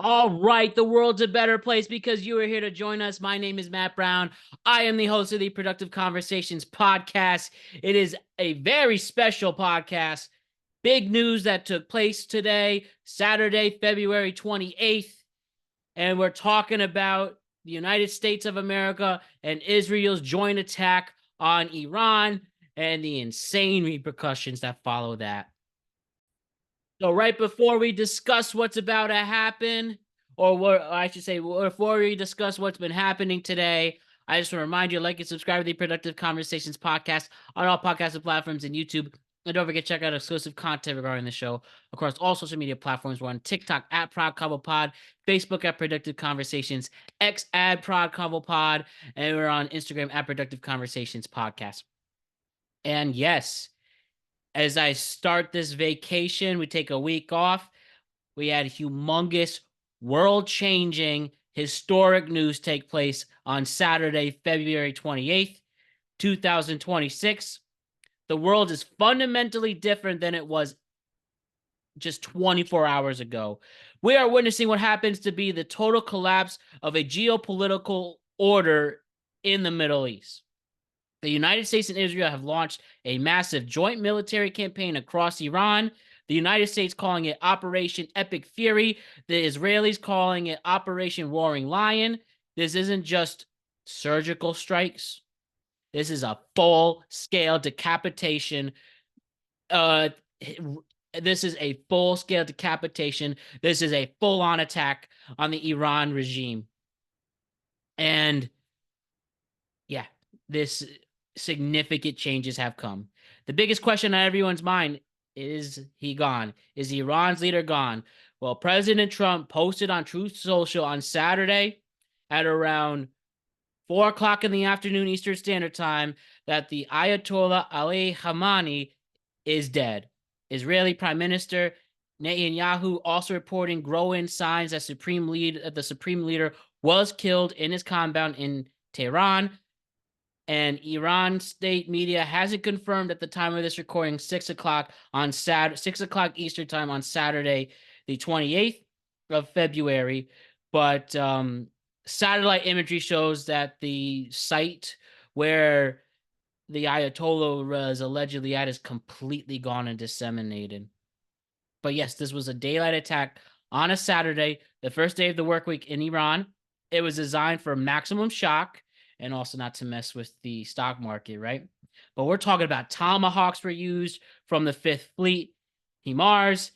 All right, the world's a better place because you are here to join us. My name is Matt Brown. I am the host of the Productive Conversations podcast. It is a very special podcast. Big news that took place today, Saturday, February 28th. And we're talking about the United States of America and Israel's joint attack on Iran and the insane repercussions that follow that. So right before we discuss what's about to happen, or what I should say, before we discuss what's been happening today, I just want to remind you, like and subscribe to the Productive Conversations podcast on all podcasting platforms and YouTube. And don't forget, check out exclusive content regarding the show across all social media platforms. We're on TikTok at Proud Convo Pod, Facebook at Productive Conversations, X at Proud Convo Pod, and we're on Instagram at Productive Conversations Podcast. And yes, as I start this vacation, we take a week off. We had humongous, world-changing, historic news take place on Saturday, February 28th, 2026. The world is fundamentally different than it was just 24 hours ago. We are witnessing what happens to be the total collapse of a geopolitical order in the Middle East. The United States and Israel have launched a massive joint military campaign across Iran. The United States calling it Operation Epic Fury. The Israelis calling it Operation Roaring Lion. This isn't just surgical strikes. This is a full-scale decapitation. This is a full-scale decapitation. This is a full-on attack on the Iran regime. And yeah, this significant changes have come. The biggest question on everyone's mind is he gone? Is Iran's leader gone? Well, President Trump posted on Truth Social on Saturday at around 4 o'clock in the afternoon Eastern Standard Time that the Ayatollah Ali Khamenei is dead. Israeli Prime Minister Netanyahu also reporting growing signs that the supreme leader was killed in his compound in Tehran. And Iran state media hasn't confirmed at the time of this recording 6 o'clock on 6 o'clock Eastern time on Saturday, the 28th of February. But satellite imagery shows that the site where the Ayatollah was allegedly at is completely gone and disseminated. But yes, this was a daylight attack on a Saturday, the first day of the work week in Iran. It was designed for maximum shock and also not to mess with the stock market, right? But we're talking about Tomahawks were used from the 5th Fleet, HIMARS,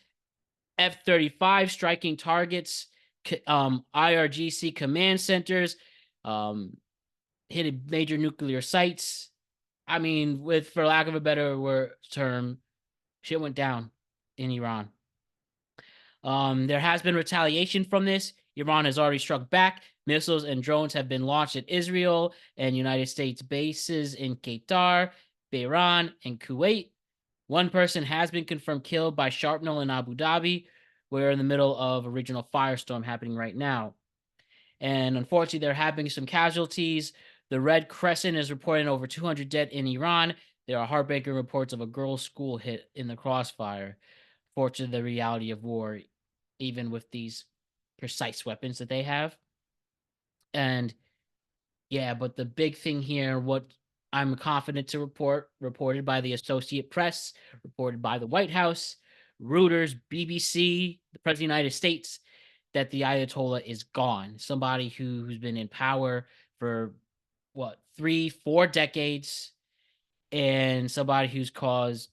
F-35 striking targets, IRGC command centers, hitting major nuclear sites. I mean, for lack of a better term, shit went down in Iran. There has been retaliation from this. Iran has already struck back. Missiles and drones have been launched at Israel and United States bases in Qatar, Bahrain, and Kuwait. One person has been confirmed killed by shrapnel in Abu Dhabi. We're in the middle of a regional firestorm happening right now. And unfortunately, there have been some casualties. The Red Crescent is reporting over 200 dead in Iran. There are heartbreaking reports of a girls' school hit in the crossfire. Fortunately, the reality of war, even with these precise weapons that they have. And yeah, but the big thing here, what I'm confident to reported by the Associated Press, reported by the White House, Reuters, BBC, the President of the United States, that the Ayatollah is gone. Somebody who's been in power for 3-4 decades, and somebody who's caused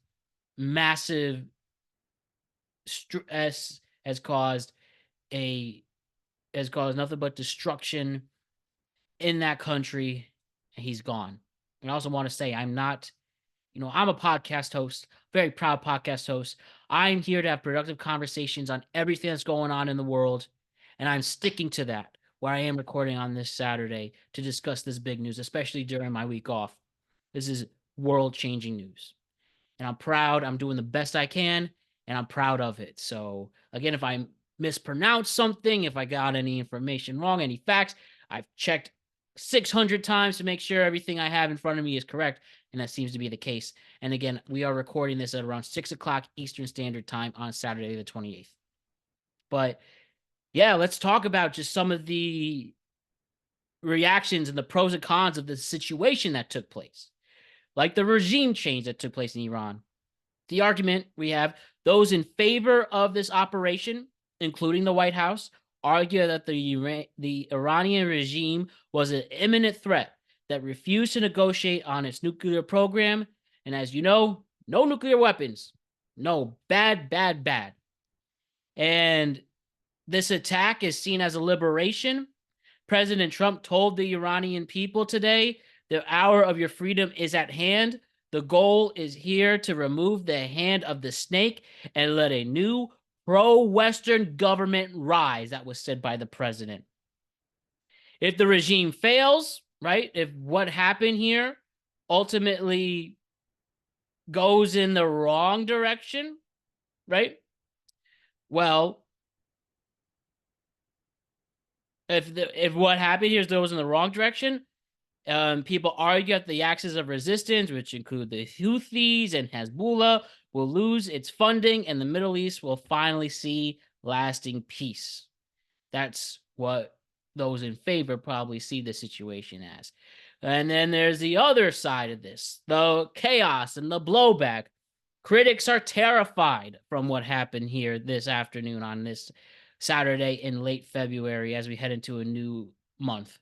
massive stress, has caused nothing but destruction in that country, and he's gone. And I also want to say I'm not, I'm a podcast host, very proud podcast host. I'm here to have productive conversations on everything that's going on in the world, and I'm sticking to that, where I am recording on this Saturday to discuss this big news, especially during my week off. This is world-changing news. And I'm proud. I'm doing the best I can, and I'm proud of it. So, again, if I mispronounce something, if I got any information wrong, any facts, I've checked 600 times to make sure everything I have in front of me is correct, and that seems to be the case. And again, we are recording this at around 6 o'clock Eastern Standard Time on Saturday the 28th. But Yeah, let's talk about just some of the reactions and the pros and cons of the situation that took place, like the regime change that took place in Iran. The argument we have, those in favor of this operation, including the White House, argue that the Iranian regime was an imminent threat that refused to negotiate on its nuclear program. And as you know, no nuclear weapons. No, bad, bad, bad. And this attack is seen as a liberation. President Trump told the Iranian people today, the hour of your freedom is at hand. The goal is here to remove the hand of the snake and let a new pro-Western government rise. That was said by the president. If the regime fails, right, if what happened here ultimately goes in the wrong direction, right? Well, if what happened here goes in the wrong direction, people argue that the axis of resistance, which include the Houthis and Hezbollah, will lose its funding, and the Middle East will finally see lasting peace. That's what those in favor probably see the situation as. And then there's the other side of this, the chaos and the blowback. Critics are terrified from what happened here this afternoon on this Saturday in late February as we head into a new month.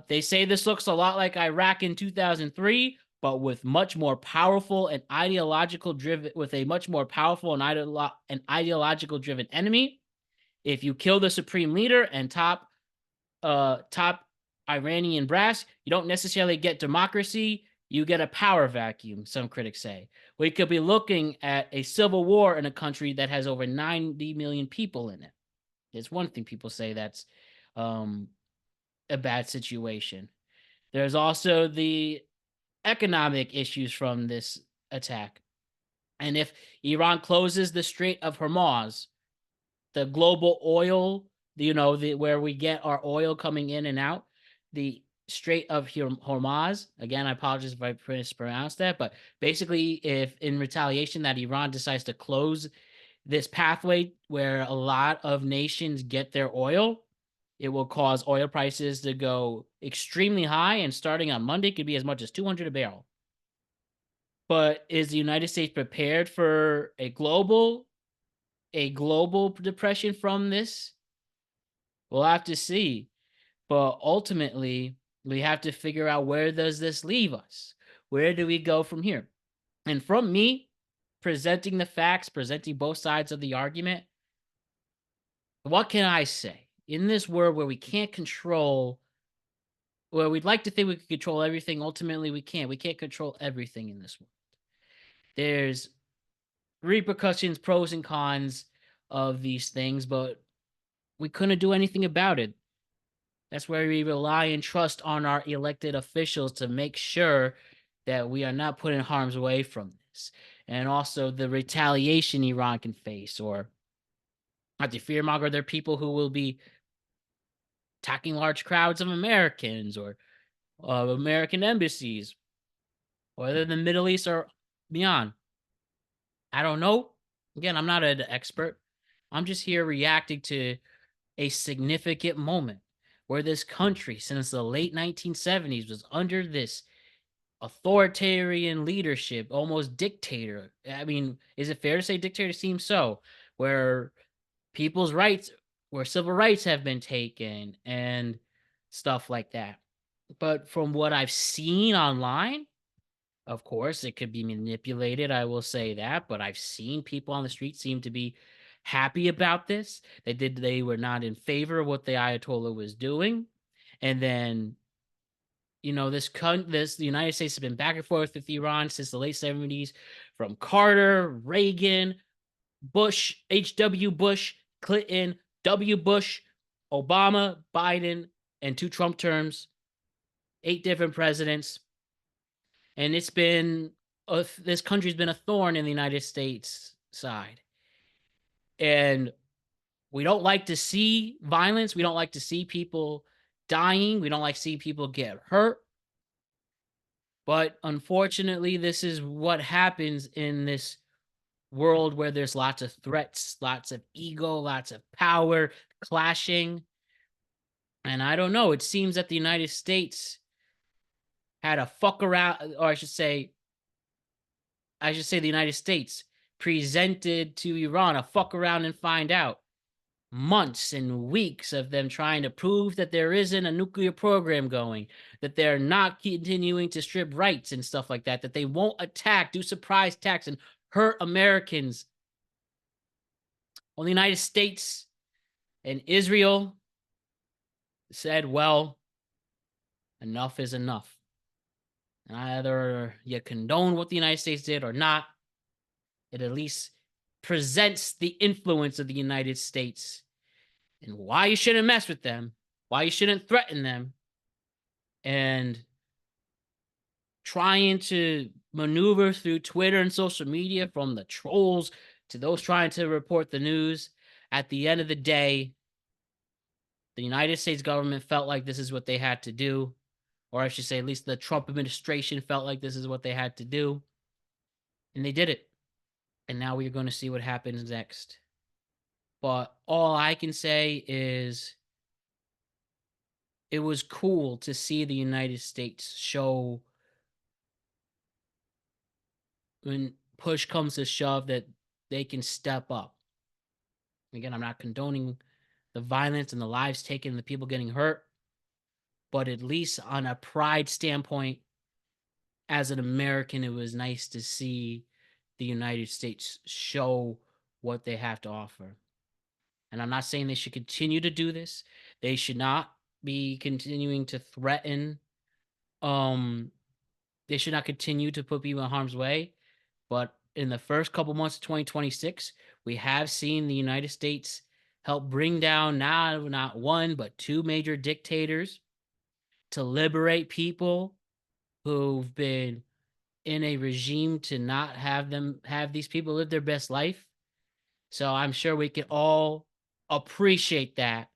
They say this looks a lot like Iraq in 2003, but with much more powerful and ideological driven, with a much more powerful and ideological driven enemy. If you kill the supreme leader and top Iranian brass, you don't necessarily get democracy. You get a power vacuum, some critics say. We could be looking at a civil war in a country that has over 90 million people in it. It's one thing people say that's a bad situation. There's also the economic issues from this attack. And if Iran closes the Strait of Hormuz, the global oil, where we get our oil coming in and out, the Strait of Hormuz, again, I apologize if I mispronounced that, but basically, if in retaliation that Iran decides to close this pathway where a lot of nations get their oil, it will cause oil prices to go extremely high, and starting on Monday could be as much as 200 a barrel. But is the United States prepared for a global depression from this? We'll have to see. But ultimately, we have to figure out, where does this leave us? Where do we go from here? And from me presenting the facts, presenting both sides of the argument, what can I say? In this world where we can't control, where we'd like to think we can control everything, ultimately we can't. We can't control everything in this world. There's repercussions, pros and cons of these things, but we couldn't do anything about it. That's where we rely and trust on our elected officials to make sure that we are not put in harm's way from this. And also the retaliation Iran can face, or not to fearmonger, there are people who will be attacking large crowds of Americans or American embassies, whether the Middle East or beyond. I don't know. Again, I'm not an expert. I'm just here reacting to a significant moment where this country, since the late 1970s, was under this authoritarian leadership, almost dictator. I mean, is it fair to say dictator? Seems so, where people's rights, where civil rights have been taken and stuff like that. But from what I've seen online, of course, it could be manipulated. I will say that, but I've seen people on the street seem to be happy about this. They were not in favor of what the Ayatollah was doing. And then, the United States has been back and forth with Iran since the late 70s, from Carter, Reagan, Bush, H.W. Bush, Clinton, W. Bush, Obama, Biden, and 2 Trump terms, 8 different presidents. And it's been, this country's been a thorn in the United States side. And we don't like to see violence. We don't like to see people dying. We don't like to see people get hurt. But unfortunately, this is what happens in this world where there's lots of threats, lots of ego, lots of power clashing. And I don't know, it seems that the United States had a fuck around, or I should say the United States presented to Iran a fuck around and find out. Months and weeks of them trying to prove that there isn't a nuclear program going, that they're not continuing to strip rights and stuff like that, that they won't attack, do surprise attacks, and hurt Americans. Well, the United States and Israel said, well, enough is enough. And either you condone what the United States did or not, it at least presents the influence of the United States and why you shouldn't mess with them, why you shouldn't threaten them, and trying to maneuver through Twitter and social media, from the trolls to those trying to report the news. At the end of the day, the United States government felt like this is what they had to do, or I should say, at least the Trump administration felt like this is what they had to do, and they did it. And now we're going to see what happens next. But all I can say is it was cool to see the United States show, when push comes to shove, that they can step up. Again, I'm not condoning the violence and the lives taken and the people getting hurt, but at least on a pride standpoint, as an American, it was nice to see the United States show what they have to offer. And I'm not saying they should continue to do this. They should not be continuing to threaten. They should not continue to put people in harm's way. But in the first couple months of 2026, we have seen the United States help bring down not one, but two major dictators, to liberate people who've been in a regime to not have these people live their best life. So I'm sure we can all appreciate that.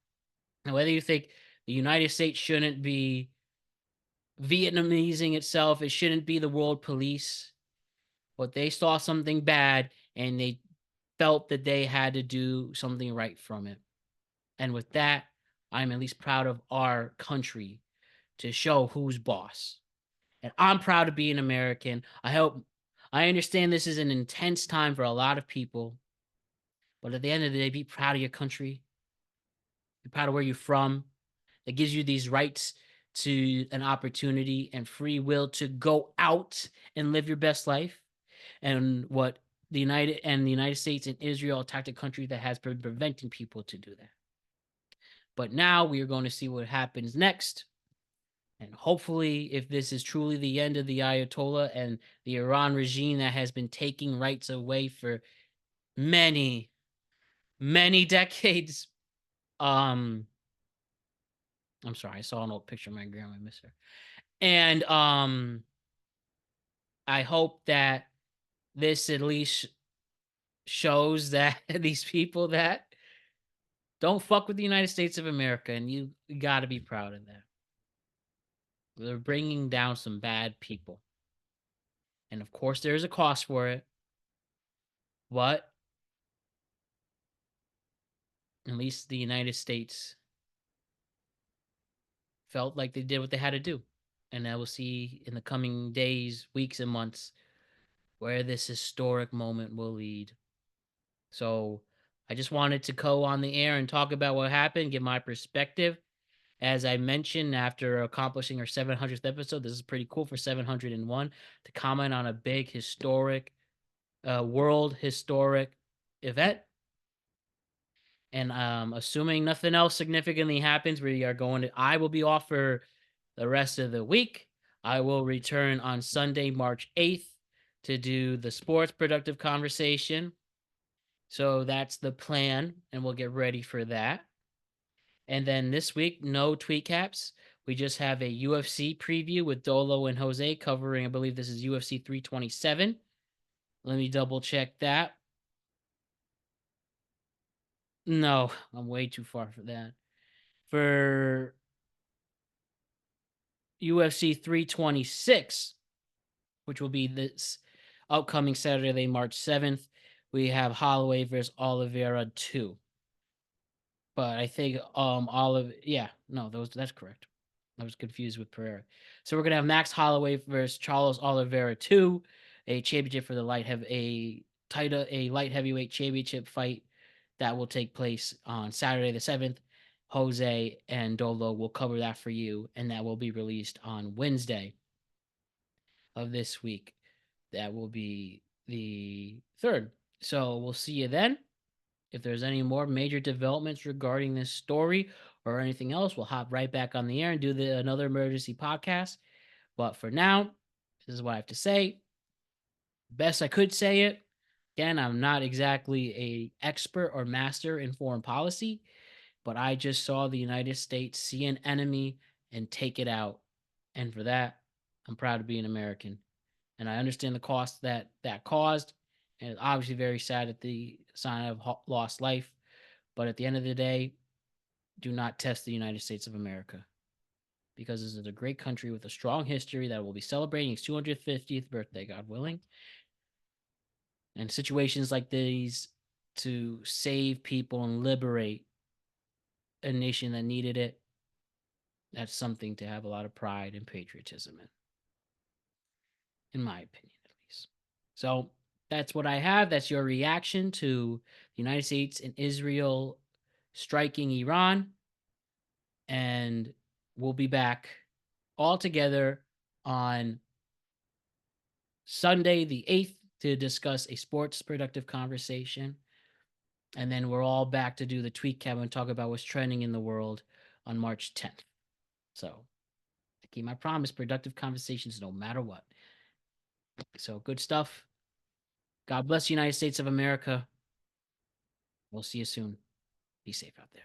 And whether you think the United States shouldn't be Vietnamesing itself, it shouldn't be the world police, but they saw something bad and they felt that they had to do something right from it. And with that, I'm at least proud of our country to show who's boss. And I'm proud to be an American. I understand this is an intense time for a lot of people, but at the end of the day, be proud of your country. Be proud of where you're from. It gives you these rights to an opportunity and free will to go out and live your best life. And what the United States and Israel attacked a country that has been preventing people to do that. But now we are going to see what happens next. And hopefully, if this is truly the end of the Ayatollah and the Iran regime that has been taking rights away for many, many decades. I'm sorry, I saw an old picture of my grandma, I miss her. And I hope that this at least shows that these people that don't fuck with the United States of America, and you got to be proud of that. They're bringing down some bad people. And of course, there's a cost for it. But at least the United States felt like they did what they had to do. And I will see in the coming days, weeks, and months where this historic moment will lead. So I just wanted to go on the air and talk about what happened, give my perspective. As I mentioned, after accomplishing our 700th episode, this is pretty cool for 701 to comment on a big historic, world historic event. And assuming nothing else significantly happens, I will be off for the rest of the week. I will return on Sunday, March 8th to do the sports productive conversation. So that's the plan, and we'll get ready for that. And then this week, no tweet caps. We just have a UFC preview with Dolo and Jose covering, I believe this is UFC 327. Let me double check that. No, I'm way too far for that. For UFC 326, which will be this upcoming Saturday, March 7th, we have Holloway versus Oliveira 2. But I think that's correct. I was confused with Pereira. So we're gonna have Max Holloway versus Charles Oliveira 2, a championship for the a light heavyweight championship fight that will take place on Saturday the 7th. Jose and Dolo will cover that for you, and that will be released on Wednesday of this week. That will be the 3rd. So we'll see you then. If there's any more major developments regarding this story or anything else, we'll hop right back on the air and do another emergency podcast. But for now, this is what I have to say. Best I could say it. Again, I'm not exactly a expert or master in foreign policy, but I just saw the United States see an enemy and take it out. And for that, I'm proud to be an American. And I understand the cost that caused. And it's obviously very sad that the sign of lost life. But at the end of the day, do not test the United States of America, because this is a great country with a strong history that will be celebrating its 250th birthday, God willing. And situations like these to save people and liberate a nation that needed it, that's something to have a lot of pride and patriotism in my opinion, at least. So that's what I have. That's your reaction to the United States and Israel striking Iran. And we'll be back all together on Sunday, the 8th, to discuss a sports productive conversation. And then we're all back to do the tweet cab and talk about what's trending in the world on March 10th. So I keep my promise, productive conversations no matter what. So good stuff. God bless the United States of America. We'll see you soon. Be safe out there.